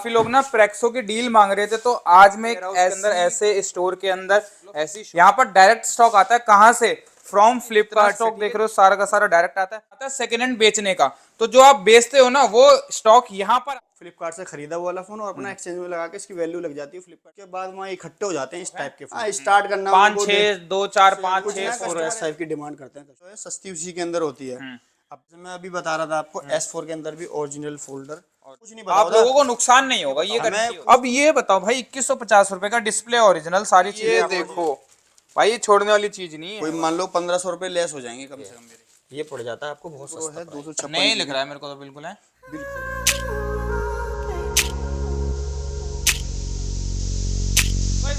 काफी लोग ना प्रेक्सो की डील मांग रहे थे, तो आज मैं एक अंदर ऐसे स्टोर के अंदर ऐसी यहाँ पर डायरेक्ट स्टॉक आता है। कहाँ से? From Flipkart. स्टॉक देख रहे हो सारा का सारा डायरेक्ट आता है सेकेंड हैंड बेचने का। तो जो आप बेचते हो ना वो स्टॉक यहाँ पर फ्लिपकार्ट से खरीदा हुआ वाला फोन और अपना एक्सचेंज में लगा के इसकी वैल्यू लग जाती है फ्लिपकार्ट के बाद वहाँ इकट्ठे हो जाते हैं इस टाइप के फोन। स्टार्ट करना पाँच उनको छः दो चार पाँच कुछ छः ना फोर कस्टमर टाइप की डिमांड करते हैं, तो है सस्ती उसी के अंदर होती है। अब जैसे मैं अभी बता रहा था आपको S4 के अंदर भी ओरिजिनल फोल्डर कुछ नहीं आप बताओ लोगों को नुकसान नहीं होगा ये गारंटी होगी। अब ये बताओ भाई 2150 रुपए का डिस्प्ले ओरिजिनल सारी चीजें देखो भाई, ये छोड़ने वाली चीज नहीं है। कोई मान लो 1500 रुपए लेस हो जाएंगे कम से कम मेरे। ये पड़ जाता है आपको बहुत वो सस्ता है प्राइस। 256 नहीं लिख रहा है मेरे को तो बिल्कुल है।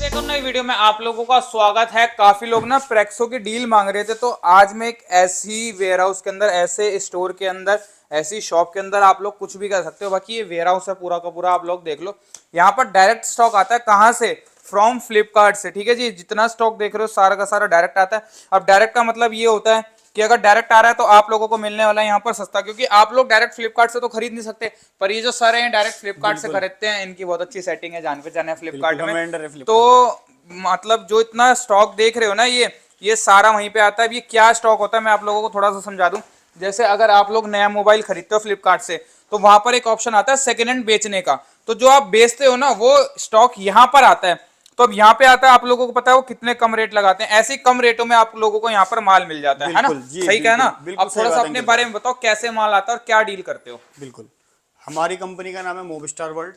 देखो नई वीडियो में आप लोगों का स्वागत है। काफी लोग ना प्रेक्सो की डील मांग रहे थे, तो आज मैं एक ऐसी वेयर हाउस के अंदर, ऐसे स्टोर के अंदर, ऐसी शॉप के अंदर आप लोग कुछ भी कर सकते हो। बाकी ये वेयर हाउस है पूरा का पूरा, आप लोग देख लो। यहाँ पर डायरेक्ट स्टॉक आता है। कहाँ से? फ्रॉम फ्लिपकार्ट से। ठीक है जी, जितना स्टॉक देख रहे हो सारा का सारा डायरेक्ट आता है। अब डायरेक्ट का मतलब ये होता है कि अगर डायरेक्ट आ रहा है तो आप लोगों को मिलने वाला है यहाँ पर सस्ता, क्योंकि आप लोग डायरेक्ट फ्लिपकार्ट से तो खरीद नहीं सकते। पर ये जो सर हैं डायरेक्ट फ्लिपकार्ट से खरीदते हैं, इनकी बहुत अच्छी सेटिंग है, जान पहचान है फ्लिपकार्ट में। तो मतलब जो इतना स्टॉक देख रहे हो ना, ये सारा वहीं पे आता है। अब ये क्या स्टॉक होता है मैं आप लोगों को थोड़ा सा समझा दूं। जैसे अगर आप लोग नया मोबाइल खरीदते हो फ्लिपकार्ट से, तो वहां पर एक ऑप्शन आता है सेकेंड हैंड बेचने का। तो जो आप बेचते हो ना वो स्टॉक यहाँ पर आता है। तो अब यहाँ पे आता है, आप लोगों को पता है वो कितने कम रेट लगाते हैं। ऐसे कम रेटों में आप लोगों को यहाँ पर माल मिल जाता है ना? सही क्या है ना? अब थोड़ा सा अपने बारे में बताओ, कैसे माल आता है और क्या डील करते हो। बिल्कुल, हमारी कंपनी का नाम है मोबिस्टार वर्ल्ड।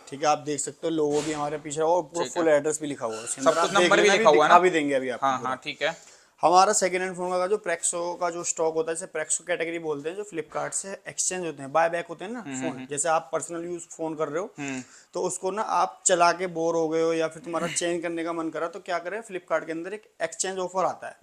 ठीक है, आप देख सकते हो लोगो भी हमारे पीछे और पूरा फुल एड्रेस भी लिखा हुआ है, सब कुछ नंबर भी लिखा हुआ है ना? भी देंगे अभी आपको। हाँ हाँ ठीक है। हमारा सेकेंड हैंड फोन का जो प्रेक्सो का जो स्टॉक होता है, जैसे प्रेक्सो कैटेगरी बोलते हैं, जो फ्लिपकार्ट से एक्सचेंज होते हैं, बाय बैक होते हैं ना फोन। जैसे आप पर्सनल यूज फोन कर रहे हो तो उसको ना आप चला के बोर हो गए हो या फिर तुम्हारा चेंज करने का मन करा, तो क्या करें, फ्लिपकार्ट के अंदर एक एक्सचेंज ऑफर आता है।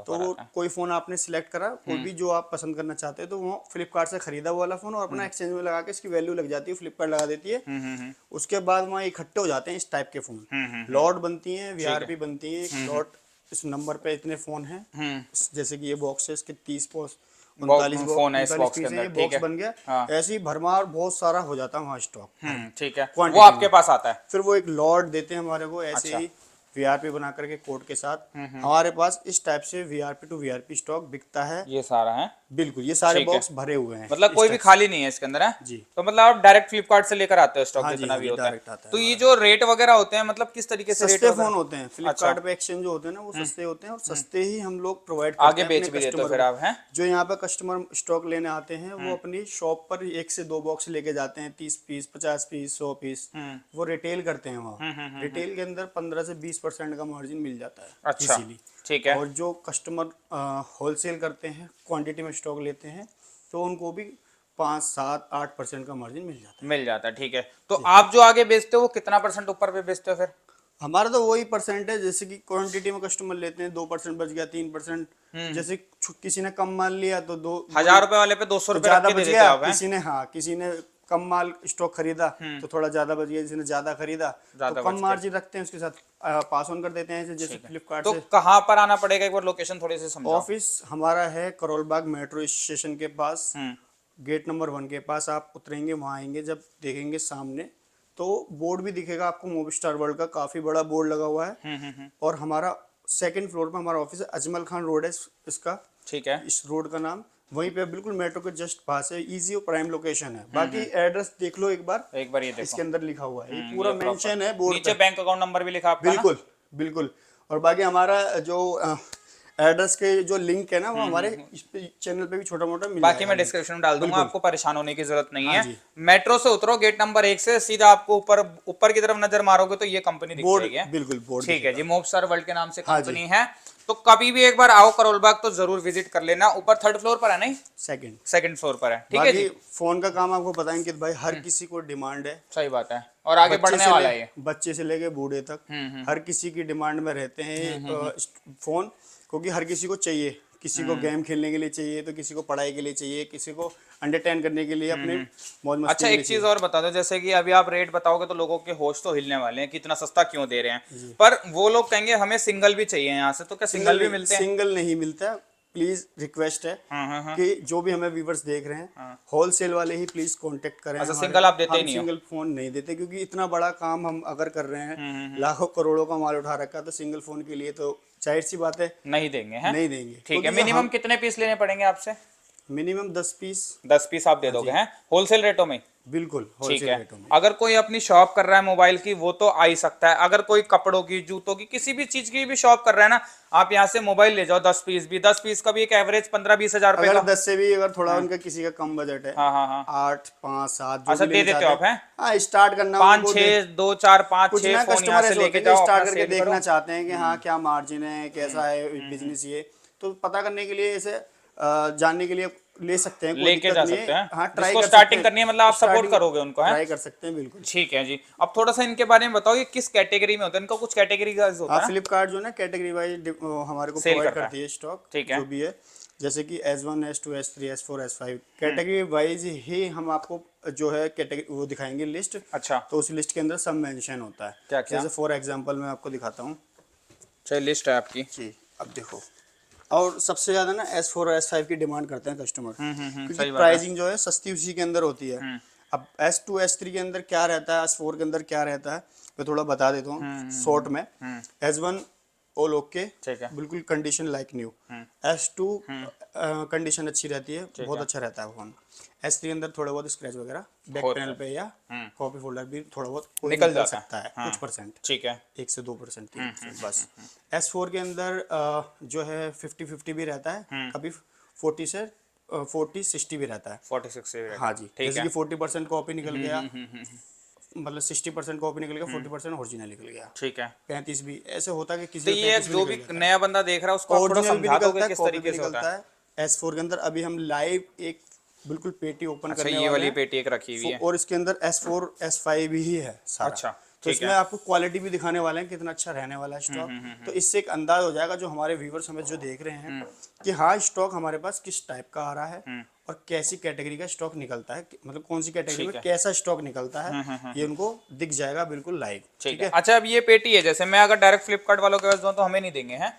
तो कोई फोन आपने सिलेक्ट करा, कोई भी जो आप पसंद करना चाहते हो, तो वो फ्लिपकार्ट से खरीदा हुआ वाला फोन और अपना एक्सचेंज में लगा के इसकी वैल्यू लग जाती है, फ्लिपकार्ट लगा देती है। उसके बाद वहाँ इकट्ठे हो जाते हैं इस टाइप के फोन। लॉट बनती है, वीआरपी बनती है। लॉट इस नंबर पे इतने फोन हैं, जैसे कि ये बॉक्स है, इसके 30 बॉक्स 39 फोन है इस बॉक्स के पीस है, अंदर। ये बॉक्स बन गया। हाँ। ऐसे ही भरमार बहुत सारा हो जाता है वहाँ स्टॉक। ठीक है, वो क्वांटिटी आपके में पास आता है। फिर वो एक लॉट देते हैं हमारे को, ऐसे अच्छा। ही वीआरपी बना करके कोड के साथ। हमारे पास इस टाइप से वीआरपी टू वीआरपी स्टॉक बिकता है। ये सारा है बिल्कुल, ये सारे ठीक है। बॉक्स भरे हुए हैं, मतलब कोई भी खाली नहीं है इसके अंदर है जी। तो मतलब आप डायरेक्ट फ्लिपकार्ट से लेकर आते हो स्टॉक, हाँ जी, जितना हाँ भी जी, होता है। डायरेक्ट आता है तो ये हमारा। जो रेट वगैरह होते हैं, मतलब किस तरीके से रेट सस्ते वगैरह? फोन होते हैं फ्लिपकार्ट पे, एक्सचेंज जो होते हैं ना वो सस्ते होते हैं, और सस्ते ही हम लोग प्रोवाइड करते आगे हैं बेच अपने भी देते हो कस्टमर फिर को। आप हैं? जो यहाँ पे कस्टमर स्टॉक लेने आते हैं वो अपनी शॉप पर 1 से 2 बॉक्स लेके जाते हैं, 30 पीस 50 पीस 100 पीस। वो रिटेल करते हैं वहाँ। रिटेल के अंदर 15 से 20% का मार्जिन मिल जाता है अच्छा इजीली। ठीक है। और जो कस्टमर होलसेल करते हैं, क्वांटिटी में स्टॉक लेते हैं, तो उनको भी 5 7 8% का मार्जिन मिल जाता है। ठीक है। तो आप जो आगे बेचते हो वो कितना परसेंट ऊपर पे बेचते हो फिर? हमारा तो वही परसेंट है, जैसे कि क्वांटिटी में कस्टमर लेते हैं, 2% बच गया, 3%। जैसे किसी ने कम माल लिया तो 1000 रुपए वाले पे 200 तो रुपए रख ज्यादा के दे बच देते गया। आप हैं? किसी ने कम माल स्टॉक खरीदा तो थोड़ा ज्यादा बच गया, जिसने ज्यादा खरीदा तो कम मार्जिन रखते हैं, उसके साथ पास ऑन कर देते हैं, जैसे फ्लिपकार्ट तो से। कहाँ पर आना पड़ेगा, एक बार लोकेशन थोड़ी सी समझाओ। ऑफिस हमारा है करोल बाग मेट्रो स्टेशन के पास, गेट नंबर 1 के पास। आप उतरेंगे, वहाँ आएंगे, जब देखेंगे सामने तो बोर्ड भी दिखेगा आपको, मोबिस्टार वर्ल्ड का काफी बड़ा बोर्ड लगा हुआ है। और हमारा सेकंड फ्लोर पे हमारा ऑफिस है, अजमल खान रोड है इसका, ठीक है। इस रोड का नाम। वहीं पे बिल्कुल मेट्रो के जस्ट पास है, इजी और प्राइम लोकेशन है। बाकी एड्रेस देख लो एक बार ये देखो इसके अंदर लिखा हुआ है, ये पूरा ये मेंशन है बोर्ड नीचे पे। बैंक अकाउंट नंबर भी लिखा आपका ना? बिल्कुल बिल्कुल। और बाकी हमारा जो एड्रेस के जो लिंक है ना, वो हमारे इस पे चैनल पे भी छोटा मोटा मिल बाकी जाएगा। मैं डिस्क्रिप्शन में डाल दूंगा, आपको परेशान होने की जरूरत नहीं हाँ है। जी। मेट्रो से उतरो, गेट नंबर 1 से सीधा आपको ऊपर ऊपर की तरफ नजर मारोगे तो ये कंपनी दिख बोर्ड, जाएगी। बिल्कुल बोर्ड ठीक है जी, मोबस्टार वर्ल्ड के नाम से हाँ जी। कंपनी है। तो कभी भी एक बार आओ करोल बाग तो जरूर विजिट कर लेना। ऊपर 3rd फ्लोर पर है? नहीं, सेकंड फ्लोर पर है। ठीक है जी। फोन का काम आपको बताएं कि भाई हर किसी को डिमांड है, सही बात है, और आगे बढ़ने वाला है ये। बच्चे से लेके बूढ़े तक हर किसी की डिमांड में रहते हैं फोन, क्योंकि हर किसी को चाहिए। किसी को गेम खेलने के लिए चाहिए, तो किसी को पढ़ाई के लिए चाहिए, किसी को एंटरटेन करने के लिए, अपने मौज मस्ती अच्छा के एक लिए चीज और बता दो, जैसे कि अभी आप रेट बताओगे तो लोगों के होश तो हिलने वाले हैं कि इतना सस्ता क्यों दे रहे हैं, पर वो लोग कहेंगे हमें सिंगल भी चाहिए यहाँ से, तो क्या सिंगल भी मिलते हैं? सिंगल नहीं मिलता, प्लीज रिक्वेस्ट है कि जो भी हमें व्यूवर्स देख रहे हैं, होलसेल वाले ही प्लीज कांटेक्ट करें। अच्छा, हमारे- सिंगल आप देते ही हम नहीं हो? सिंगल फोन नहीं देते, क्योंकि इतना बड़ा काम हम अगर कर रहे हैं, लाखों करोड़ों का माल उठा रखा है, तो सिंगल फोन के लिए तो जाहिर सी बात है नहीं देंगे हैं? नहीं देंगे। ठीक है। क्योंकि मिनिमम कितने पीस लेने पड़ेंगे आपसे? Minimum 10 piece. 10 पीस आप दे दोगे हैं होलसेल रेटों में? बिल्कुल ठीक होलसेल है। रेटों में। अगर कोई अपनी शॉप कर रहा है मोबाइल की, वो तो आ ही सकता है। अगर कोई कपड़ों की, जूतों की, किसी भी चीज की भी शॉप कर रहा है ना, आप यहाँ से मोबाइल ले जाओ 10 पीस भी। 10 पीस का भी एक एवरेज 15-20 हजार रुपए अगर का। 10 से भी अगर थोड़ा उनका किसी का कम बजट है, हाँ हाँ हाँ। 8, 5, 7 जो अच्छा, भी दे लेना देते चाहते हो आप हैं? हाँ स्टार्ट करना 5 उनको 6 2 4 5 कुछ 6 ना फोन यहाँ कस्टमर से ऐसे लेके होते हैं जो जाओ, अपना स्टार्ट करके सेल देखना करो। चाहते हैं कि हाँ क्या मार्जिन है, कैसा है बिजनेस, ये तो पता करने के लिए ऐसे जानने के लिए ले सकते हैं, कोई लेके दिक्कत जा नहीं सकते है। हैं। हाँ ट्राई जिसको कर स्टार्टिंग सकते हैं, करनी है, मतलब आप सपोर्ट स्टार्टिंग करोगे उनको, हैं? ट्राई कर सकते हैं बिल्कुल। ठीक है जी। अब थोड़ा सा इनके बारे में बताओ, ये किस कैटेगरी में होता है? इनका कुछ कैटेगरी का होता हाँ है? फ्लिपकार्ट जो है ना कैटेगरी वाइज हमारे को सेल प्रोवाइड करता है। करती है स्टॉक, ठीक है। जो भी है, जैसे कि S1, S2, S3, S4, S5 category wise ही हम आपको जो है कैटेगरी वो दिखाएंगे लिस्ट। अच्छा। तो उस लिस्ट के अंदर सब मेंशन होता है। क्या क्या? जैसे फॉर एग्जांपल मैं आपको दिखाता हूँ। चलिए, लिस्ट है आपकी जी अब देखो, और सबसे ज्यादा ना S4 और S5 की डिमांड करते हैं कस्टमर, क्योंकि सही बात है। प्राइसिंग जो है सस्ती उसी के अंदर होती है। अब S2 S3 के अंदर क्या रहता है, S4 के अंदर क्या रहता है, मैं थोड़ा बता देता हूँ शॉर्ट में। S1 ऑल ओके, ठीक है। बिल्कुल condition like new. S2 condition अच्छी रहती है, बहुत अच्छा रहता है फोन। S3 अंदर थोड़ा बहुत स्क्रैच वगैरह बैक होता पैनल पे या कॉपी फोल्डर भी थोड़ा बहुत कोई निकल निकल जाता है। सकता है, कुछ परसेंट, ठीक है। 1 से 2%, 3% बस। S4 के अंदर जो है 50-50 भी रहता है, कभी 40-60 भी रहता है। 46 से भी हाँ जी, ठीक जैसे है। कि 40% कॉपी निकल गया, मतलब 60% कॉपी निकल गया, 40% ओरिजिनल निकल गया, ठीक है। 35 भी ऐसे होता है कि किसी तो में ये 35 भी जो निकल भी जाता है। नया बंदा देख रहा है, उसको आप थोड़ा ओरिजिनल भी समझा दोगे निकलता है, किस कॉपी भी तरीके से होता निकलता है? है। S4 के अंदर अभी हम लाइव एक बिल्कुल पेटी ओपन अच्छा, करने ये वाले वाली हैं। पेटी एक रखी हुई है। और इसके अंदर S4 S5 ही है सारा। अच्छा, तो ठीक इसमें है। आपको क्वालिटी भी दिखाने वाले हैं, कितना अच्छा रहने वाला है स्टॉक। तो इससे एक अंदाज हो जाएगा जो हमारे व्यूवर्स हमें जो देख रहे हैं कि हाँ स्टॉक हमारे पास किस टाइप का आ रहा है और कैसी कैटेगरी का स्टॉक निकलता है, मतलब कौन सी कैटेगरी ठीक में है। कैसा स्टॉक निकलता है, ये उनको दिख जाएगा बिल्कुल लाइव। ठीक है। अच्छा, अब ये पेटी है, जैसे मैं अगर डायरेक्ट फ्लिपकार्ट वालों के पास दूं तो हमें नहीं देंगे हैं?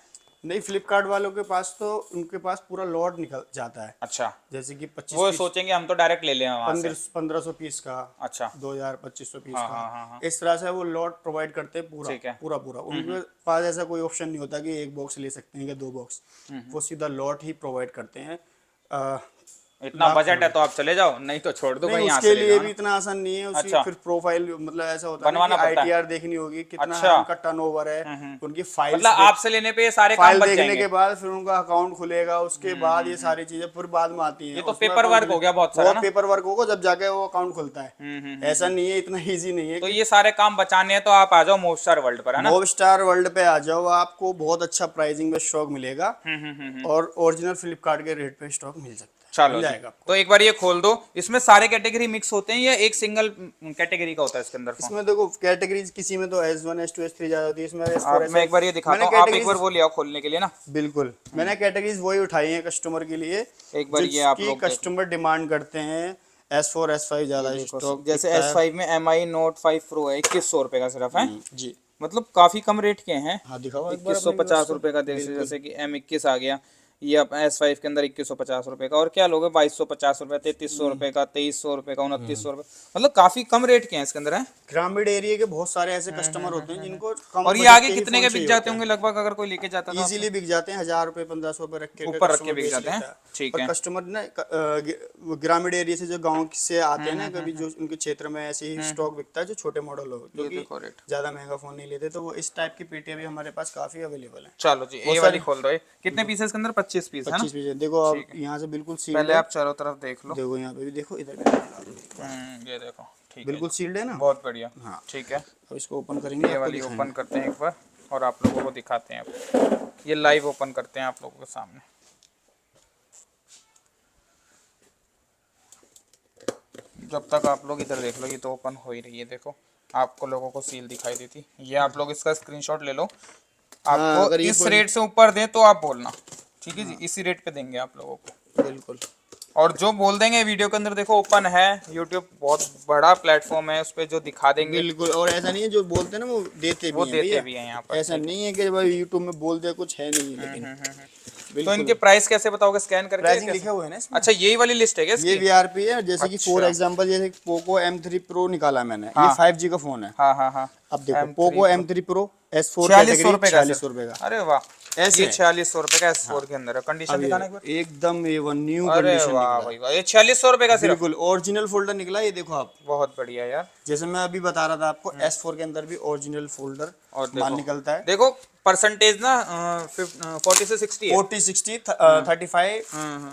नहीं, फ्लिपकार्ट वालों के पास तो उनके पास पूरा लॉट निकल जाता है। अच्छा, जैसे कि 25 वो पीस, सोचेंगे हम तो डायरेक्ट ले लें वहां से। 1500 पीस का, अच्छा। 2000-2500 पीस हाँ का, हाँ हाँ हाँ। इस तरह से वो लॉट प्रोवाइड करते हैं पूरा ठीक है। पूरा पूरा। उनके पास ऐसा कोई ऑप्शन नहीं होता कि एक बॉक्स ले सकते हैं या 2 बॉक्स, वो सीधा लॉट ही प्रोवाइड करते हैं। इतना लाख बजट है में। तो आप चले जाओ, नहीं तो छोड़ दो नहीं, भाई, यहाँ उसके से ले लिए जाओ भी ना। इतना आसान नहीं है। उसकी अच्छा। फिर प्रोफाइल, मतलब ऐसा होता है ना बनवाना कि पड़ता है। ITR देखनी होगी, कितना अच्छा। है उनका टर्नओवर है, उनकी फाइल मतलब आपसे लेने पे ये सारे काम फाइल बच देखने जाएंगे। के बाद फिर उनका अकाउंट खुलेगा, उसके बाद ये सारी चीजें फिर बाद में आती हैं। ये तो उसमें पेपर account वर्क हो गया बहुत सारा ना। पेपर वर्क होगा जब जाके वो अकाउंट खुलता है। ऐसा नहीं है, इतना इजी नहीं है तो कि ये सारे काम बचाने हैं तो आप आ जाओ मोस्टार वर्ल्ड पर, है ना? मोव स्टार वर्ल्ड पे आ जाओ, आपको बहुत अच्छा प्राइसिंग में स्टॉक मिलेगा और ओरिजिनल फ्लिपकार्ट के रेट पे स्टॉक मिल सकता है, चलो मिल जी। जाएगा आपको। तो एक बार ये खोल दो, इसमें सारे कैटेगरी मिक्स होते हैं या एक सिंगल कैटेगरी का होता है इसके अंदर फोन? इसमें देखो कैटेगरीज, किसी में तो S1 S2 S3 ज्यादा होती है, इसमें S4 आप, मैं S5 एक बार ये दिखाता मैंने हूँ, आप एक बार कैटेगरीज वो ले आओ खोलने के लिए ना। बिल्कुल मैंने कैटेगरीज वही उठाई हैं कस्टमर के लिए, एक बार ये आप जिसकी लोग देखो। कस्टमर डिमांड करते हैं। S4 S5 ज्यादा स्टॉक जैसे बिकता है। S5 में MI Note 5 Pro है, 2100 रुपए का सिर्फ है। जी मतलब काफी कम रेट के हैं। हाँ, दिखाओ एक बार 2150 रुपए का, जैसे कि M21 आ गया, ये S5 के अंदर 2150 रुपए का। और क्या लोगे, 2250 रुपए, 3300 रुपए का, 2300 रुपए का, 2900 रुपए, मतलब काफी कम रेट के हैं इसके अंदर है। ग्रामीण एरिया के बहुत सारे ऐसे कस्टमर होते हैं जिनको कम और ये बजट आगे के ही कितने फोन के बिक चाहिए जाते होते हैं। होंगे लगभग, अगर कोई लेके जाता तो इजीली बिक जाते हैं, 1000 रुपए 1500 रुपए रख के ऊपर रख के कस्टमर बिक बेच जाते हैं। लेता है। ठीक पर है। कस्टमर ना वो ग्रामीण एरिया से जो गांव से आते हैं ना, कभी जो उनके क्षेत्र में ऐसे ही स्टॉक बिकता है जो छोटे मॉडल हो, जो ये कि देखो रेट। ज्यादा महंगा फोन नहीं लेते, तो वो इस टाइप की पेटियां भी हमारे पास काफी अवेलेबल है। चलो जी, ये वाली खोल दो। ये कितने पीसेस के अंदर? 25 पीस है ना? 25 पीस देखो, आप यहाँ से बिल्कुल सील्ड पहले है। आप चारों तरफ देख लो। देखो यहाँ पे भी देखो, इधर भी ये देखो, ठीक है बिल्कुल जी। सील्ड है ना। बहुत बढ़िया। हाँ, ठीक है। अब इसको ओपन करेंगे, ये आपको वाली दिखाएंगे। ओपन करते हैं एक बार और आप लोगों को दिखाते हैं। अब ये लाइव ओपन करते हैं आप लोगों के सामने। जब तक आप लोग इधर देख लो, ये तो ओपन हो ही रही है। देखो, आपको लोगों को सील दिखाई देती। ये आप लोग इसका स्क्रीनशॉट ले लो। आपको अगर ये इस कोई- रेट से ऊपर दें तो आप बोलना, ठीक है जी? इसी रेट पे देंगे आप लोगों को। बिल्कुल। और जो बोल देंगे वीडियो के अंदर, देखो ओपन है, यूट्यूब बहुत बड़ा प्लेटफॉर्म है, उस पर जो दिखा देंगे बिल्कुल, और ऐसा नहीं है जो बोलते हैं ना वो देते वो भी हैं देते भैया। भी हैं यहाँ पर। ऐसा नहीं है कि भाई यूट्यूब में बोल दे कुछ है नहीं, लेकिन तो इनके प्राइस कैसे बताओगे, स्कैन करके प्राइसिंग कैसे? लिखे हुए हैं ना इसमें। अच्छा यही वाली लिस्ट है क्या ये इसकी? VRP है, जैसे कि फॉर अच्छा। एग्जांपल जैसे पोको M3 Pro निकाला मैंने, ये हाँ 5G का फोन है। हाँ हाँ हाँ। अब देखो M3 Poco Pro M3 Pro S4 4600 category रुपए का 4600 सिर्फ? रुपए का। अरे वाह, ऐसे ये 4600 रुपए का S4 के अंदर है। कंडीशन अब ये दिखाना एक बार। एकदम A1 न्यू अरे कंडीशन वाह निकला, भाई वाह, ये 4600 रुपए का सिर्फ? बिल्कुल ओरिजिनल फोल्डर निकला, ये देखो आप। बहुत बढ़िया यार। जैसे मैं अभी बता रहा था आपको, S4 के अंदर भी ओरिजिनल फोल्डर और माल देखो, निकलता है। देखो परसेंटेज ना 40 से 60 है। 40 60 35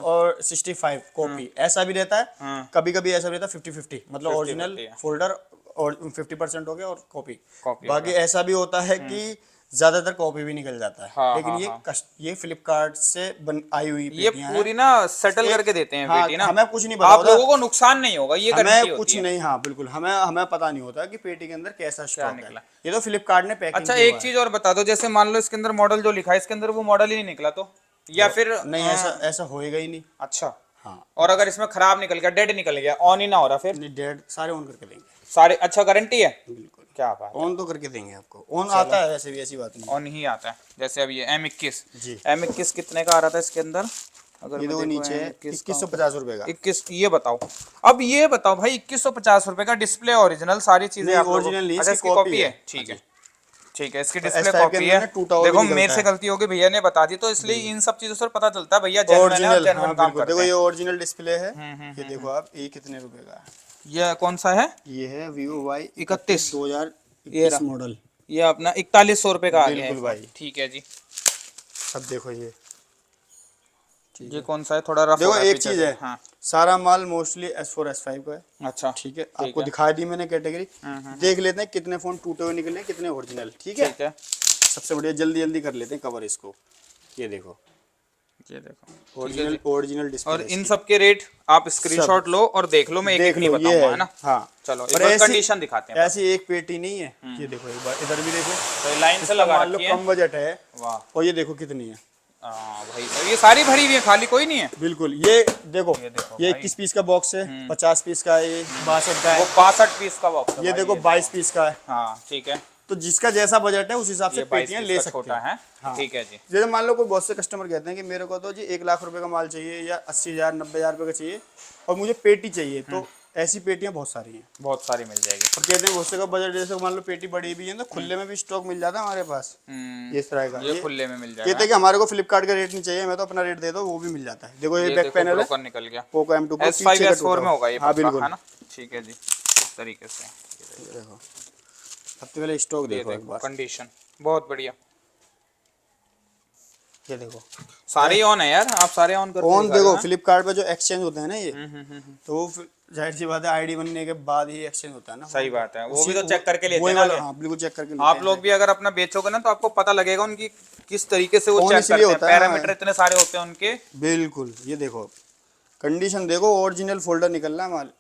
और 65 कॉपी ऐसा भी रहता है। हाँ। कभी कभी ऐसा भी रहता है 50-50, मतलब 50-50 ओरिजिनल है। फोल्डर और 50% हो गया और कॉपी। कॉपी हो बाकी ऐसा भी होता है कि ज्यादातर कॉपी भी निकल जाता है। हाँ, लेकिन हाँ, ये हाँ। ये फ्लिपकार्ट से आई हुई ये पेटियां पूरी हैं। ना सेटल एक- करके देते हैं हाँ, पेटी ना। हमें कुछ नहीं पता आप होता। लोगों को नुकसान नहीं होगा, ये गारंटी हमें होती कुछ है। नहीं, हाँ बिल्कुल, हमें हमें पता नहीं होता कि पेटी के अंदर कैसा स्टॉक निकला। है। ये तो फ्लिपकार्ट ने पैकिंग अच्छा किया एक हुआ है। चीज और बता दो, जैसे मान लो इसके अंदर मॉडल जो लिखा है इसके अंदर वो मॉडल ही नहीं निकला तो, या फिर नहीं, ऐसा ऐसा होएगा ही नहीं। अच्छा। हाँ, और अगर इसमें खराब निकल गया, डेड निकल गया, ऑन ही ना हो रहा फिर नहीं डेड सारे ऑन करके देंगे, सारे? अच्छा गारंटी है? बिल्कुल क्या बात। ऑन तो करके देंगे आपको। ऑन आता है वैसे भी, ऐसी बात नहीं है। ऑन ही आता है। जैसे अब ये M21, जी। M21 कितने का आ रहा था इसके अंदर? अगर ये मैं देखो देखूं नीचे M21 2150 रुपए का। 21, ये बताओ। अब ये बताओ भाई, 2150 रुपए का डिस्प्ले ओरिजिनल सारी चीजें नहीं आप लोगों ओरिजिनल नहीं, अच्छा इसकी इसकी कॉपी कॉपी है। है, ठीक हाँ है। ठीक है, इसकी जी। डिस्प्ले S5 के कॉपी अंदर है। ना टूटा हुआ भी देखो निकलता मेरे से है। गलती हो गई, भैया ने बता दी, तो इसलिए इन सब चीजों से पता चलता है भैया जेन्युइन है और ओरिजिनल, जेन्युइन हाँ काम बिल्कुल। करते देखो ये हैं। ओरिजिनल डिस्प्ले है। ये देखो आप, ये कितने रुपए का है? ये कौन सा है? ये है Vivo Y 31 ये 2021 रहा। मॉडल। ये अपना 4100 रुपए का आ गया है बिल्कुल फोन। भाई। ठीक है जी। अब देखो ये, ठीक ये है। कौन सा है? थोड़ा रफ हो देखो रहा है एक पीछे चीज से। है, हाँ सारा माल मोस्टली S4 S5 का है। अच्छा ठीक है, ठीक आपको है। दिखा दी मैंने कैटेगरी। देख लेते हैं कितने फोन टूटे हुए निकले, कितने ओरिजिनल। ठीक है, ठीक है, सबसे बढ़िया जल्दी जल्दी कर लेते हैं कवर इसको। ये देखो ये देखो। ओरिजिनल ओरिजिनल डिस्प्ले और इन सब के रेट आप स्क्रीनशॉट लो और देख लो, मैं एक एक देख नहीं लो, ये बताऊंगा, है है ना? हाँ। चलो एक पर बार ऐसी कंडीशन दिखाते हैं। ऐसी एक पेटी नहीं है। ये देखो एक बार इधर भी देखो, तो लाइन से इसका लगा मान लो रखी है। कम बजट है। वाह। और ये देखो कितनी है। भाई साहब, ये सारी भरी हुई है, खाली कोई नहीं है। बिल्कुल, ये देखो ये देखो ये भाई। 21 पीस का बॉक्स है, 50 पीस का है, ये 62 का वो है, 62 पीस का बॉक्स है ये भाई, देखो 22 पीस का है। हाँ ठीक है। तो जिसका जैसा बजट है उस हिसाब से ये 22 पेटियां पीस ले का सकते छोटा हैं। है। हाँ। ठीक है जी। जैसे मान लो कोई बहुत से कस्टमर कहते हैं कि मेरे को तो जी 1 लाख रुपए का माल चाहिए या 80,000 90,000 रुपए का चाहिए और मुझे पेटी चाहिए, तो ऐसी पेटियां बहुत सारी हैं। बहुत सारी मिल जाएगी। और कहते हैं बहुत से का बजट, जैसे मान लो पेटी बड़ी भी है तो खुले में भी स्टॉक मिल जाता है हमारे पास। ये इस तरह का ये खुले में मिल कहते जाएगा। हैं कि हमारे को फ्लिपकार्ट का रेट नहीं चाहिए, मैं तो अपना रेट दे दो, वो भी मिल जाता है। देखो ये बैक देखो पैनल है, ब्रोकर निकल गया। पोको M2 Pro S5 पीछे का S4 टूटा में होगा ये हाँ पक्का, बिल्कुल। है ना? ठीक है जी, इस तरीके से। ये देखो सबसे पहले स्टॉक ये देखो एक देखो बार। कंडीशन बहुत बढ़िया। ये देखो सारे ही ऑन है यार, आप सारे ऑन करके ऑन दिखा रहे हो देखो, ना? फ्लिपकार्ट पे जो एक्सचेंज होते हैं ना ये, हम्म। तो वो जाहिर सी बात है आईडी बनने के बाद ही एक्सचेंज होता है ना। सही बात है, वो भी उसी- तो चेक करके लेते वही हैं ना वाला, आगे। हाँ बिल्कुल चेक करके लेते आप हैं। लोग भी अगर अपना बेचोगे ना तो आपको पता लगेगा उनकी किस तरीके से वो कौन चेक इसलिए करते हैं, होता है, पैरामीटर इतने सारे होते हैं उनके। बिल्कुल। ये देखो कंडीशन देखो, ओरिजिनल फोल्डर निकल रहा है माल।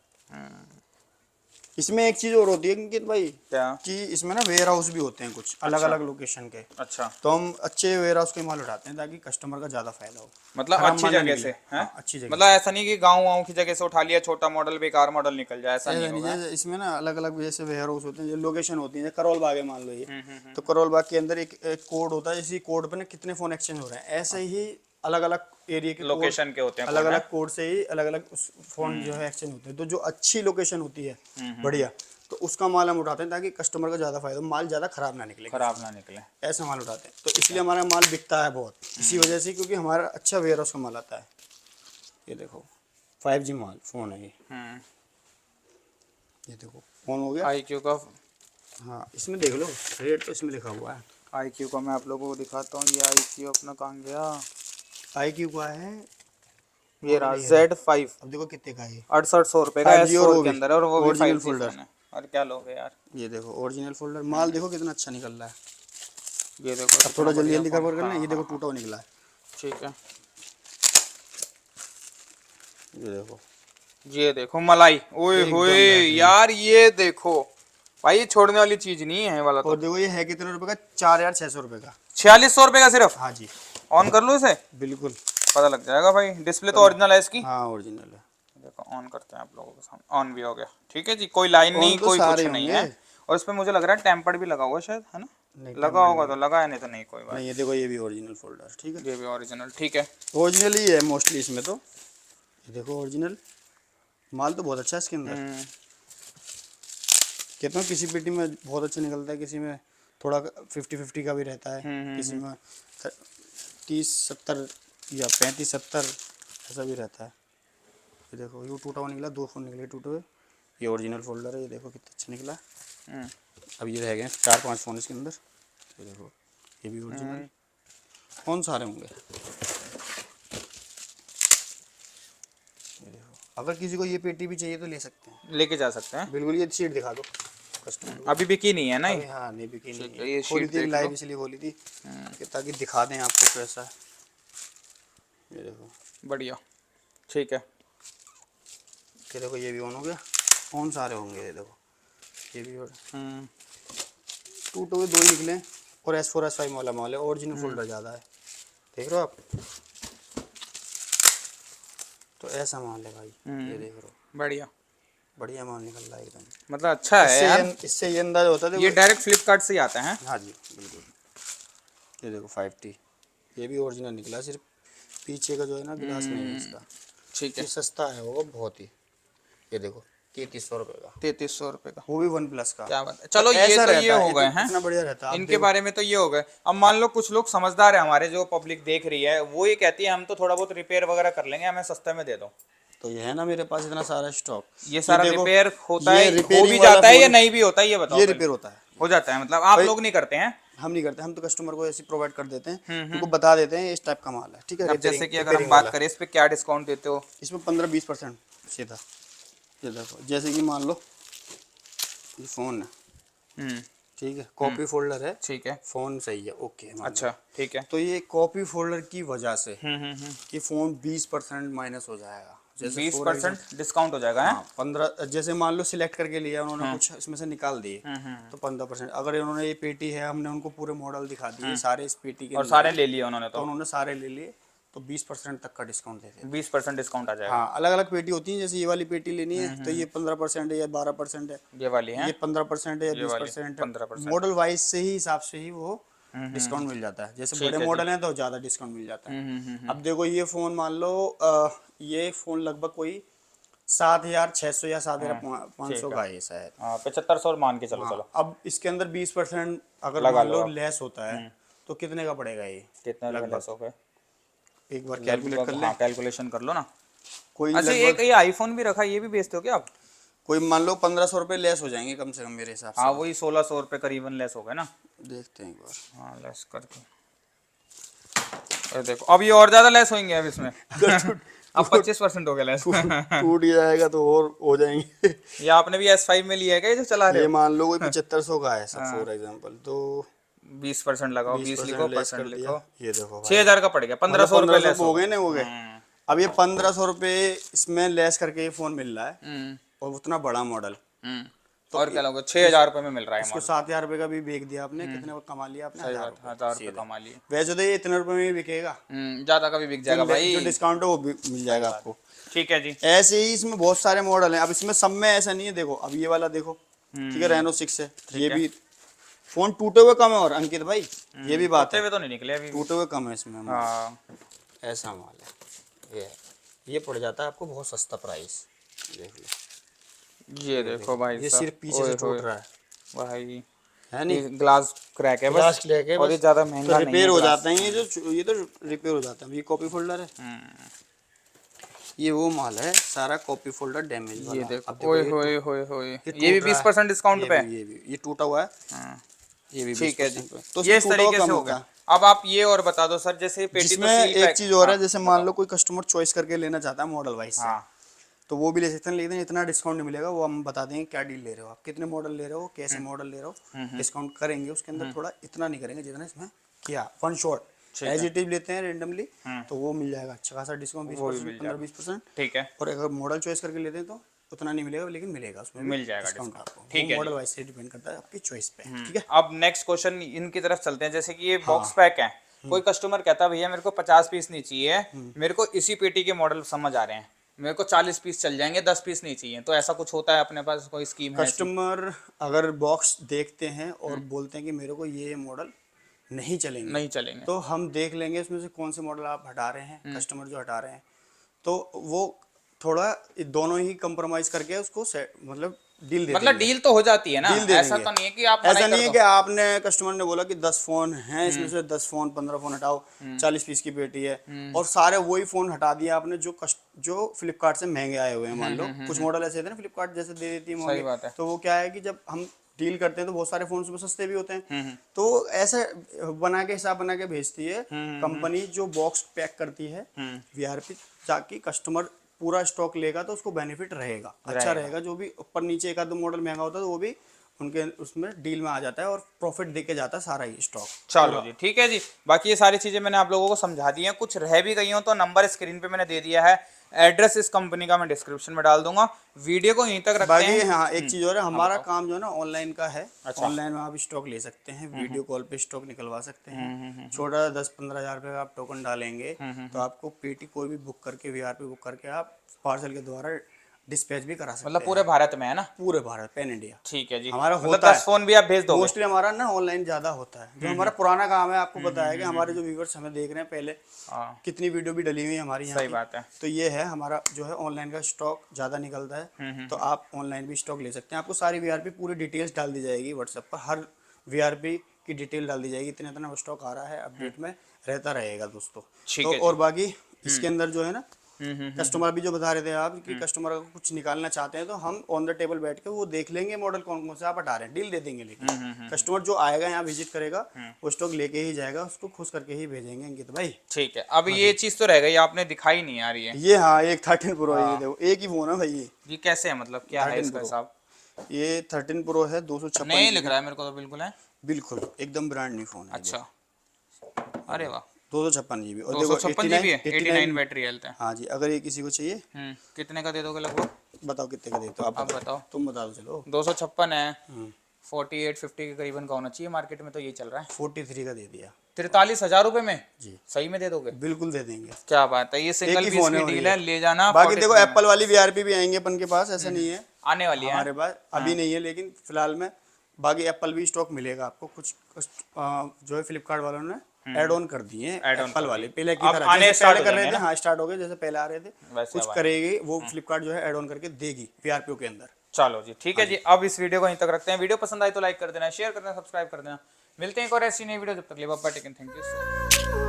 इसमें एक चीज और होती है अंकित भाई, क्या? कि इसमें ना वेयर हाउस भी होते हैं कुछ अलग अलग लोकेशन के। अच्छा, तो हम अच्छे वेयर हाउस के माल उठाते हैं ताकि कस्टमर का ज्यादा फायदा हो। मतलब खराब अच्छी माल ना जगह निकले। से हैं? हाँ, अच्छी जगह मतलब ऐसा नहीं कि गाँव की जगह से उठा लिया, छोटा मॉडल बेकार मॉडल निकल जाए, ऐसा ऐसा नहीं नहीं, होगा। जैसे इसमें ना अलग अलग जैसे वेयर हाउस होते हैं, जो लोकेशन होती है, जैसे करोल बाग है मान लो ये, तो करोल बाग के अंदर एक कोड होता है, इसी कोड पे ना कितने फोन एक्सचेंज हो रहे हैं, ऐसे ही अलग अलग एरिया के लोकेशन के होते हैं अलग code, अलग कोड से ही अलग अलग फोन जो है एक्सचेंज होते हैं। तो जो अच्छी लोकेशन होती है बढ़िया, तो उसका माल हम उठाते हैं ताकि कस्टमर का ज्यादा फायदा हो, माल ज्यादा खराब ना निकले, खराब ना निकले। ऐसा माल उठाते हैं। तो इसलिए हमारा माल बिकता है बहुत, इसी वजह से, क्योंकि हमारा अच्छा वेयर हाउस का माल आता है। ये देखो 5G माल फोन है ये। ये देखो फोन हो गया। iQOO का, हाँ इसमें देख लो रेट तो इसमें लिखा हुआ है। iQOO का मैं आप लोगों को दिखाता हूँ। ये iQOO अपना कहाँ गया? iQOO का है, ये रहा Z5, अब देखो कितने का है ये। 6800 रुपए का 5G और S4 वो के भी अंदर है, और वो भी ओरिजिनल 5G फोल्डर। फोन है। और क्या लोगे यार? ये देखो ओरिजिनल फोल्डर माल देखो कितना अच्छा निकल रहा है। ये देखो अब थोड़ा जल्दी जल्दी बढ़िया कवर करना। फोन। ये देखो टूटा हुआ निकला है। ठीक है, ये देखो ये देखो मलाई, ओए एकदम होए बेहतरीन। यार, ये देखो भाई, ये छोड़ने वाली चीज नहीं है ये वाला। तो और देखो ये है कितने रुपए का, 4,600 रुपए का। 4600 रुपए का सिर्फ? हाँ जी ऑन कर लो इसे, बिल्कुल। पता लग जाएगा भाई। डिस्प्ले तो ओरिजिनल है इसकी। हाँ ओरिजिनल है। देखो ऑन करते हैं आप लोगों के सामने, ऑन भी हो गया। ठीक है जी, कोई लाइन नहीं, तो कोई सारे कुछ नहीं होंगे। है। और इस पे मुझे लग रहा है टेम्पर्ड भी लगा हुआ है शायद, है ना? नहीं लगा होगा तो लगा है, नहीं तो नहीं, कोई बात नहीं। ये देखो, ये भी ओरिजिनल फोल्डर, ठीक है, नहीं। ये भी ओरिजिनल, ठीक है। ओरिजिनल ही है मोस्टली इसमें तो। ये देखो ओरिजिनल माल तो बहुत अच्छा है इसके अंदर। कहता हूँ किसी पेटी में बहुत अच्छा निकलता है, किसी में थोड़ा 50-50 का भी रहता है, किसी में 30-70 या 35-70 ऐसा भी रहता है। ये देखो ये टूटा हुआ निकला, 2 फ़ोन निकले टूटे हुए। ये ओरिजिनल फोल्डर है, ये देखो कितना अच्छा निकला। अब ये रह गए 4-5 फ़ोन इसके अंदर। ये देखो ये भी ओरिजिनल, कौन सारे होंगे। ये देखो, अगर किसी को ये पेटी भी चाहिए तो ले सकते हैं, लेके जा सकते हैं। बिल्कुल। ये सीट दिखा दो कस्टमर। अभी बिकी नहीं है ना अभी ये? हाँ नहीं बिकी नहीं ठीक है, है, ये खोली शीट थी देख लाइव, लो। इसलिए खोली थी कि ताकि दिखा दें आपको कैसा है। ये देखो बढ़िया, ठीक है। ये देखो ये भी ऑन हो गया, कौन सारे होंगे। ये देखो ये भी टूटे हुए 2 ही निकले, और S4 S5 वाला माल है, ओरिजिनल फोल्डर ज़्यादा है, देख रहे हो आप। तो ऐसा माल है भाई, ये देख रहे हो, बढ़िया, बढ़िया माल निकल रहा है एकदम। मतलब अच्छा है यार। इससे ये अंदाजा होता है, ये देखो। डायरेक्ट फ्लिपकार्ट से ही आता है। हाँ जी बिल्कुल। ये देखो 5T, ये भी ओरिजिनल निकला, सिर्फ पीछे का जो है ना गिलास नहीं है इसका। ठीक है, ये सस्ता है वो बहुत ही। ये देखो 3300 रुपये का, 3300 रुपए का। वो भी OnePlus का। क्या बात है। चलो तो ये ऐसा तो रहता ये है, हो गए हैं इतना बढ़िया रहता है। आप इनके देखो, बारे में, तो ये हो गए। अब मान लो कुछ लोग समझदार है हमारे, जो पब्लिक देख रही है, वो ये कहती है हम तो थोड़ा बहुत रिपेयर वगैरह कर लेंगे, हमें सस्ते में दे दो। तो ये है ना मेरे पास इतना सारा स्टॉक। ये सारा देखो, रिपेयर होता ये है, हो रिपेयरिंग भी वाला जाता है या फोन, नहीं भी होता है, ये बताओ ये पहले। रिपेयर होता है। हो जाता है, मतलब आप भाई, लोग नहीं करते हैं? हम नहीं करते, हम तो कस्टमर को ऐसे प्रोवाइड कर देते हैं, उनको बता देते हैं इस टाइप का माल है, ठीक है। अब जैसे कि अगर हम रिपेयरिंग बात वाला। करें इस पे, क्या डिस्काउंट देते हो? इसमें 15-20% सीधा। ये देखो जैसे कि मान लो ये फ़ोन है, ठीक है, कॉपी फोल्डर है, ठीक है, फ़ोन सही है, ओके मान लो। अच्छा, ठीक है। तो ये कॉपी फोल्डर की वजह से कि फ़ोन 20% माइनस हो जाएगा। जैसे 20% डिस्काउंट हो जाएगा है? हाँ 15, जैसे मान लो सिलेक्ट करके लिया उन्होंने, कुछ इसमें से निकाल दिए, तो 15%। अगर इन्होंने ये पेटी है, हमने उनको पूरे मॉडल दिखा दिए सारे इस पेटी के और अंदर सारे हैं, ले लिए उन्होंने तो उन्होंने सारे ले लिए, तो 20% तक का डिस्काउंट देते हैं। 20% डिस्काउंट आ जाएगा। हाँ अलग अलग पेटी होती है, जैसे ये वाली पेटी लेनी है तो ये 15% है या 12% है, ये वाली है, ये 15% है या ये वाली 20% है। 15%। मॉडल वाइज से ही हिसाब से ही वो डिस्काउंट मिल जाता है। जैसे बड़े है मॉडल हैं तो ज़्यादा डिस्काउंट मिल जाता है। अब देखो ये फ़ोन मान लो ये फ़ोन लगभग कोई 7600 या 7500 ठीक है। का है शायद। हाँ, 7500 मान के चलो। हाँ चलो अब इसके अंदर 20% अगर लगा मान लो लो आप। लेस होता है तो कितने का पड़ेगा ये कितने लगभग? लेस हो गए? एक बार कैलकुलेट कर लगभग, ले। हाँ कैलकुलेशन कर लो ना। कोई अच्छा, एक लगभग ये आईफोन भी रखा है, ये भी बेचते हो क्या आप? कोई मान लो 1500 रुपये लेस हो जाएंगे कम से कम मेरे हिसाब से हाँ, तो। वही 1600 रुपये करीबन लेस हो गए ना। देखते हैं एक बार। हाँ, लेस करके, अरे देखो अब ये और ज्यादा लेस होंगे अब इसमें। अगर टूट अब 25% हो गया लेस। टूट जाएगा तो और हो जाएंगे। ये आपने भी S5 में लिया है क्या, ये जो चला रहे ये हो? मान लो कोई 7500 का है सब फॉर एग्जांपल, तो 20% लगाओ, 20 लिखो, 20% लेस परसेंट कर दिया। लिखो। ये देखो भाई 6000 का पड़ गया, 1500 रुपये लेस हो हो गए ना, हो गए। गए। अब ये 1500 रुपये इसमें लेस करके ये फोन मिल रहा है, हम्म, और उतना बड़ा मॉडल। तो और क्या लोगे, 6000 रुपये में मिल रहा है इसको मॉडल। 7000 रुपये का भी बेच दिया आपने, कितने को कमा लिया आपने? सही 1000 बात, रुपये 1000 रुपये सीधा। कमा लिए। वैसे तो ये इतने रुपये में भी बिकेगा, ज्यादा का भी बिक जाएगा भाई। जो डिस्काउंट है वो भी मिल जाएगा आपको। ठीक है जी। ऐसे ही इसमें बहुत सारे मॉडल हैं। अब इसमें सब में ऐसा नहीं है, देखो अब ये वाला देखो, ठीक है, रेनो 6 है, ये है। भी फोन टूटे हुए कम है। और अंकित भाई ये भी बात टूटे है, हुए तो नहीं निकले अभी। टूटे हुए कम है इसमें माल। हाँ, ऐसा माल है ये पड़ जाता है आपको बहुत सस्ता प्राइस। देख लो ये देखो भाई ये साहब, सिर्फ पीछे से टूट रहा है भाई। है ये नहीं? ग्लास क्रैक है ग्लास बस, लेके और बस ये ज्यादा तो महंगा नहीं रिपेयर है हो ग्लास। जाते हैं ये तो रिपेयर हो जाता है। ये कॉपी फोल्डर है, ये वो माल है सारा कॉपी फोल्डर डैमेज वाला। ये देखो, अब ओए ये होए होए होए, ये ये भी टूट रहा है। 20% डिस्काउंट पे है। ये टूटा हुआ है, हाँ, ये भी ठीक है जी। 20% पे। तो ये इसमें इस टूटा हुआ तरीके से कम हो होता गया। है। अब आप ये और बता दो सर, जैसे पेटी तो जिसमें सील एक पैक। चीज और है, हाँ, जैसे मान लो कोई कस्टमर चॉइस करके लेना चाहता है मॉडल वाइज से, हाँ, तो वो भी ले सकते हैं, लेकिन इतना डिस्काउंट नहीं मिलेगा। वो हम बता देंगे क्या डील ले रहे हो आप, कितने मॉडल ले रहे हो, कैसे मॉडल ले रहे हो, डिस्काउंट करेंगे उसके अंदर। थोड़ा इतना नहीं करेंगे जितना इसमें किया, one shot as it is लेते हैं रेंडमली, तो वो मिल जाएगा अच्छा खासा डिस्काउंट, वो भी 20%, मिल 15-20%। ठीक है, और अगर मॉडल चॉइस करके लेते हैं तो उतना नहीं मिलेगा, लेकिन मिलेगा उसमें भी मिल जाएगा डिस्काउंट डिस्काउंट। आपको। ठीक वो है मॉडल जी। वाइज से डिपेंड करता है आपकी चॉइस पे, ठीक है। अब नेक्स्ट क्वेश्चन इनकी तरफ चलते हैं। जैसे कि ये बॉक्स पैक है, कोई कस्टमर कहता है भैया मेरे को 50 पीस नहीं चाहिए, मेरे को इसी पेटी के मॉडल समझ आ रहे हैं, मेरे को 40 पीस चल जाएंगे, 10 पीस नहीं चाहिए, तो ऐसा कुछ होता है अपने पास, कोई स्कीम है ऐसी? कस्टमर अगर बॉक्स देखते हैं और बोलते हैं कि मेरे को ये मॉडल नहीं चलेंगे, नहीं चलेंगे। तो हम देख लेंगे उसमें से कौन से मॉडल आप हटा रहे हैं, कस्टमर जो हटा रहे हैं, तो वो थोड़ा दोनों ही कंप्रोमाइज करके उसको मतलब डील दे मतलब देंगे। डील तो हो जाती है ना, डील दे ऐसा देंगे। तो नहीं है कि आप ऐसा मना ही नहीं कर है दो। कि आपने कस्टमर ने बोला कि 10 फोन हैं, इसमें से 10 फोन 15 फोन हटाओ, 40 पीस की पेटी है, और सारे वही फोन हटा दिए आपने जो फ्लिपकार्ट से महंगे आए हुए हैं। मान लो कुछ मॉडल ऐसे थे ना, फ्लिपकार्ट जैसे दे देती है सही महंगे, बात है। तो वो क्या है कि जब हम डील करते हैं तो बहुत सारे फोन उसमें सस्ते भी होते हैं, तो ऐसे बना के हिसाब बना के भेजती है कंपनी जो बॉक्स पैक करती है वीआरपी, ताकि कस्टमर पूरा स्टॉक लेगा तो उसको बेनिफिट रहेगा, अच्छा रहेगा। जो भी ऊपर नीचे एक आध मोडल महंगा होता है तो वो भी उनके उसमें डील में आ जाता है और प्रॉफिट दे के जाता है सारा ही स्टॉक। चलो जी ठीक है जी, बाकी ये सारी चीजें मैंने आप लोगों को समझा दी हैं, कुछ रह भी गई हो तो नंबर स्क्रीन पे मैंने दे दिया है, एड्रेस इस कंपनी का मैं डिस्क्रिप्शन में डाल दूंगा। वीडियो को यहीं तक रखते बाकी हैं। हाँ एक चीज और है, हमारा बताओ। काम जो है ना ऑनलाइन का है। अच्छा। ऑनलाइन में आप स्टॉक ले सकते हैं, वीडियो कॉल पे स्टॉक निकलवा सकते हैं। छोटा 10-15 हज़ार रुपये का आप टोकन डालेंगे तो आपको पेटी कोई भी बुक करके वीआरपी बुक करके आप पार्सल के द्वारा डिस्पैच भी करा सकते मतलब हैं। पूरे भारत में है ना? पूरे भारत, पैन इंडिया ठीक है जी, हमारा मतलब होता 10 है। फोन भी आप भेज दोगे? मोस्टली हमारा ना ऑनलाइन ज्यादा होता है, जो हमारा पुराना काम है। आपको पता है कि हमारे जो व्यूवर्स हमें देख रहे हैं पहले हाँ, कितनी वीडियो भी डली हुई है हमारी यहाँ सही की। बात है। तो ये है हमारा जो है ऑनलाइन का स्टॉक ज़्यादा निकलता है, तो आप ऑनलाइन भी स्टॉक ले सकते हैं। आपको सारी वीआरपी पूरी डिटेल्स डाल दी जाएगी व्हाट्सएप पर, हर वीआरपी की डिटेल डाल दी जाएगी, इतना इतना स्टॉक आ रहा है, अपडेट में रहता रहेगा दोस्तों। ठीक तो है और जी। बाकी इसके अंदर जो है ना, कस्टमर भी जो बता रहे थे आप कि कस्टमर अगर कुछ निकालना चाहते हैं तो हम ऑन द टेबल बैठ के वो देख लेंगे मॉडल कौन कौन से आप हटा रहे हैं, डील दे देंगे। लेकिन कस्टमर जो आएगा यहाँ विजिट करेगा वो स्टॉक लेके ही जाएगा, उसको खुश करके ही भेजेंगे अंकित भाई। ठीक है, अब ये चीज तो रह गई, आपने दिखाई नहीं आ रही है। ये हाँ एक 13 प्रो है, ये हाँ। देखो एक ही फोन है भाई ये। ये कैसे है, मतलब क्या है 13 इसका प्रो, हिसाब? ये 13 प्रो है, 256 नहीं लिख GB। रहा है मेरे को तो बिल्कुल है। बिल्कुल एकदम ब्रांड न्यू फोन है। अच्छा, अरे वाह, 256 GB और देखो 256 89 जीबी है, 89 बैटरी हेल्थ है। हाँ जी, अगर ये किसी को चाहिए कितने का दे दोगे लगभग? बताओ कितने का देते हो आप? आप बताओ। तुम बता दो चलो। 256 है, 48-50 के करीबन का होना चाहिए, मार्केट में तो यही चल रहा है। 43 का दे दिया 43,000 रुपए में जी, सही में दे दोगे? बिल्कुल दे देंगे। क्या बात है, ये एक सिंगल ही पीस फोन की है और डील ये। है, ले जाना। बाकी देखो 43 में एप्पल वाली वीआरपी भी आएंगे अपन के पास, ऐसा नहीं है आने वाली है। हमारे पास अभी नहीं है, लेकिन फिलहाल में बाकी एप्पल भी स्टॉक मिलेगा आपको। कुछ जो है फ्लिपकार्ट वालों ने ऐड ऑन कर दिए हैं Add on एप्पल कर वाले, दिए। पहले की अब तरह आने जैसे start पहले हो कर रहे जाएंगे थे। ना? हाँ स्टार्ट हो गए, जैसे पहले आ रहे थे वैसे कुछ अब करेगी वो फ्लिपकार्ट जो है ऐड ऑन करके देगी वीआरपी के अंदर। चलो जी ठीक है जी, अब इस वीडियो को यहीं तक रखते हैं। वीडियो पसंद आए तो लाइक कर देना, शेयर कर देना, सब्सक्राइब कर देना। मिलते हैं एक और ऐसी नई वीडियो, जब तक के लिए bye bye, take care, thank you.